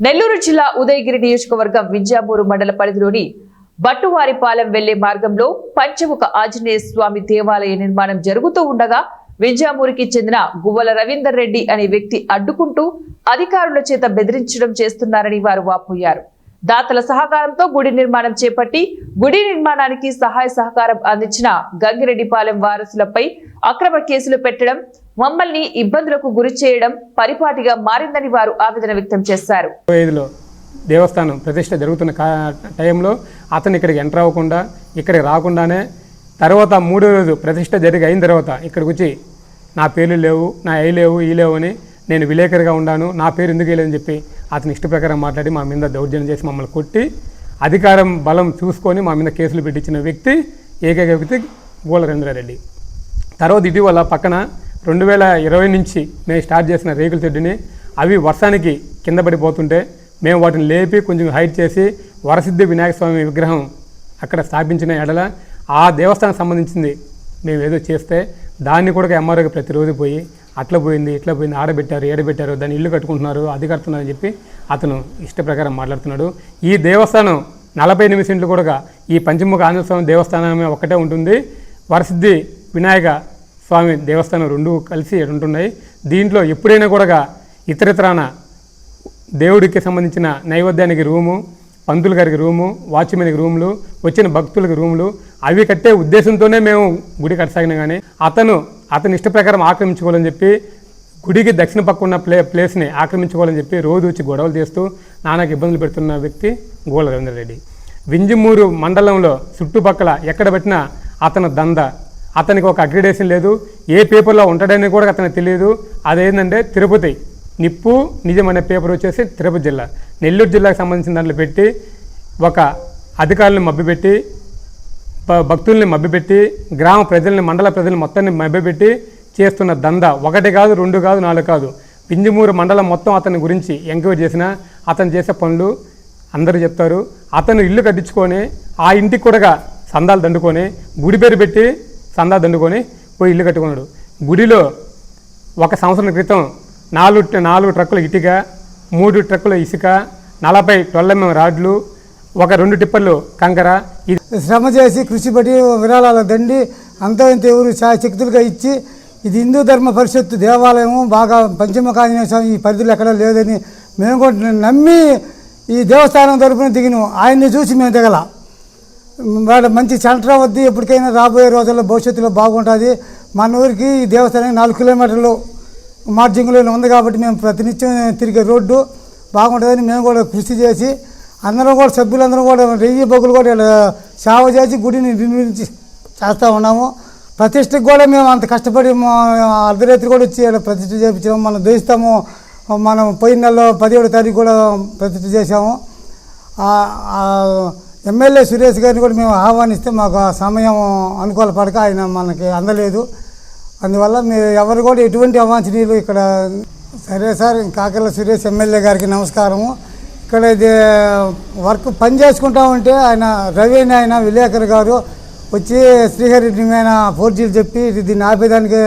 నెల్లూరు జిల్లా ఉదయగిరి నియోజకవర్గం వింజామూరు మండల పరిధిలోని బట్టువారిపాలెం వెళ్లే మార్గంలో పంచముఖ ఆంజనేయ స్వామి దేవాలయ నిర్మాణం జరుగుతూ ఉండగా వింజామూరికి చెందిన గువ్వల రవీందర్ రెడ్డి అనే వ్యక్తి అడ్డుకుంటూ అధికారుల చేత బెదిరించడం చేస్తున్నారని వారు వాపోయారు. దాతల సహకారంతో గుడి నిర్మాణం చేపట్టి గుడి నిర్మాణానికి సహాయ సహకారం అందించిన గంగిరెడ్డిపాలెం వారసులపై అక్రమ కేసులు పెట్టడం, మమ్మల్ని ఇబ్బందులకు గురి చేయడం పరిపాటిగా మారిందని వారు ఆవేదన వ్యక్తం చేశారు. దేవస్థానం ప్రతిష్ట జరుగుతున్న టైంలో అతను ఇక్కడికి ఎంటర్ అవ్వకుండా ఇక్కడికి రాకుండానే తర్వాత మూడో రోజు ప్రతిష్ట అయిన తర్వాత ఇక్కడికి వచ్చి నా పేర్లు లేవు, నా అయి లేవు, ఈ లేవు అని నేను విలేకరిగా ఉన్నాను, నా పేరు ఎందుకు వేయలేదని చెప్పి అతని ఇష్ట ప్రకారం మాట్లాడి మా మీద దౌర్జన్యం చేసి మమ్మల్ని కొట్టి అధికారం బలం చూసుకొని మా మీద కేసులు పెట్టించిన వ్యక్తి ఏకైక వ్యక్తి గువ్వల రవీంద్రారెడ్డి. తర్వాత ఇటీవల పక్కన 2020 నుంచి మేము స్టార్ట్ చేసిన రేకుల చెడ్డుని అవి వర్షానికి కింద పడిపోతుంటే మేము వాటిని లేపి కొంచెం హైట్ చేసి వరసిద్ధి వినాయక స్వామి విగ్రహం అక్కడ స్థాపించిన ఎడల ఆ దేవస్థానం సంబంధించింది మేము ఏదో చేస్తే దాన్ని కూడా ఎంఆర్ఓకి ప్రతిరోజు పోయి అట్లా పోయింది ఇట్లా పోయింది ఆడబెట్టారు ఏడబెట్టారు దాన్ని ఇల్లు కట్టుకుంటున్నారు అది కడుతున్నారని చెప్పి అతను ఇష్ట ప్రకారం మాట్లాడుతున్నాడు. ఈ దేవస్థానం 48 సెంట్లు కూడా ఈ పంచముఖ ఆంజనేయ స్వామి దేవస్థానం ఒక్కటే ఉంటుంది, వరసిద్ధి వినాయక స్వామి దేవస్థానం రెండు కలిసి ఉంటున్నాయి. దీంట్లో ఎప్పుడైనా కూడా ఇతరితరాన దేవుడికి సంబంధించిన నైవేద్యానికి రూము, పంతులు గారికి రూము, వాచ్మెన్కి రూములు, వచ్చిన భక్తులకి రూములు అవి కట్టే ఉద్దేశంతోనే మేము గుడి కట్టసాగినా కానీ అతని ఇష్ట ప్రకారం ఆక్రమించుకోవాలని చెప్పి గుడికి దక్షిణ పక్క ఉన్న ప్లేస్ని ఆక్రమించుకోవాలని చెప్పి రోజు వచ్చి గొడవలు చేస్తూ నానాకు ఇబ్బందులు పెడుతున్న వ్యక్తి గువ్వల రవీందర్ రెడ్డి. వింజమూరు మండలంలో చుట్టుపక్కల ఎక్కడ పెట్టినా అతను దంద, అతనికి ఒక అక్రిడేషన్ లేదు, ఏ పేపర్లో ఉంటాడని కూడా అతనికి తెలియదు. అదేంటంటే తిరుపతి నిప్పు నిజం అనే పేపర్ వచ్చేసి తిరుపతి జిల్లా, నెల్లూరు జిల్లాకు సంబంధించిన దాంట్లో పెట్టి ఒక అధికారులను మభ్యపెట్టి భక్తుల్ని మభ్యపెట్టి గ్రామ ప్రజల్ని మండల ప్రజల్ని మొత్తాన్ని మభ్యపెట్టి చేస్తున్న దంద ఒకటి కాదు, 2 కాదు, 4 కాదు. వింజమూరు మండలం మొత్తం అతని గురించి ఎంక్వైరీ చేసినా అతను చేసే పనులు అందరూ చెప్తారు. అతను ఇల్లు కట్టించుకొని ఆ ఇంటికి కూడా సందాలు దండుకొని గుడి పేరు పెట్టి సందా దండుకొని పోయి ఇల్లు కట్టుకున్నాడు. గుడిలో 1 సంవత్సరం క్రితం 4 ట్రక్కుల ఇటుక, 3 ట్రక్కుల ఇసుక, 40 12mm రాడ్లు, 2 టిప్పర్లు కంకర శ్రమ చేసి కృషి పడి విరాళాల దండి అంత ఇంత ఎవరు శక్తులుగా ఇచ్చి ఇది హిందూ ధర్మ పరిషత్తు దేవాలయము బాగా పంచముఖ ఆంజనేయ స్వామి ఈ పరిధిలో ఎక్కడా లేదని మేము కూడా నమ్మి ఈ దేవస్థానం తరపున దిగినాం. ఆయన్ని చూసి మేము దిగల. వాళ్ళ మంచి సెంటర్ వద్ద ఎప్పటికైనా రాబోయే రోజుల్లో భవిష్యత్తులో బాగుంటుంది. మన ఊరికి ఈ దేవస్థానం 4 కిలోమీటర్లు మార్జింగ్లో ఉంది కాబట్టి మేము ప్రతినిత్యం తిరిగే రోడ్డు బాగుంటుందని మేము కూడా కృషి చేసి అందరం కూడా సభ్యులందరం కూడా 1000 బొగ్గులు కూడా సేవ చేసి గుడిని నిర్మించి చేస్తూ ఉన్నాము. ప్రతిష్టకు కూడా మేము అంత కష్టపడి అర్ధరాత్రి కూడా వచ్చి ప్రతిష్ట చేయించాము. మనం దోస్తాము, మనం పోయిన నెలలో 17వ తారీఖు కూడా ప్రతిష్ట చేశాము. ఎమ్మెల్యే సురేష్ గారిని కూడా మేము ఆహ్వానిస్తే మాకు సమయం అనుకూల పడక ఆయన మనకి అందలేదు. అందువల్ల మీరు ఎవరు కూడా ఎటువంటి అవాంఛనీయులు ఇక్కడ. సరే సార్, కాకర్ల సురేష్ ఎమ్మెల్యే గారికి నమస్కారము. ఇక్కడ ఇది వర్క్ పని చేసుకుంటా ఉంటే ఆయన రవి ఆయన విలేకరు గారు వచ్చి శ్రీహరి మీద 4Gలు చెప్పి దీన్ని ఆపేదానికి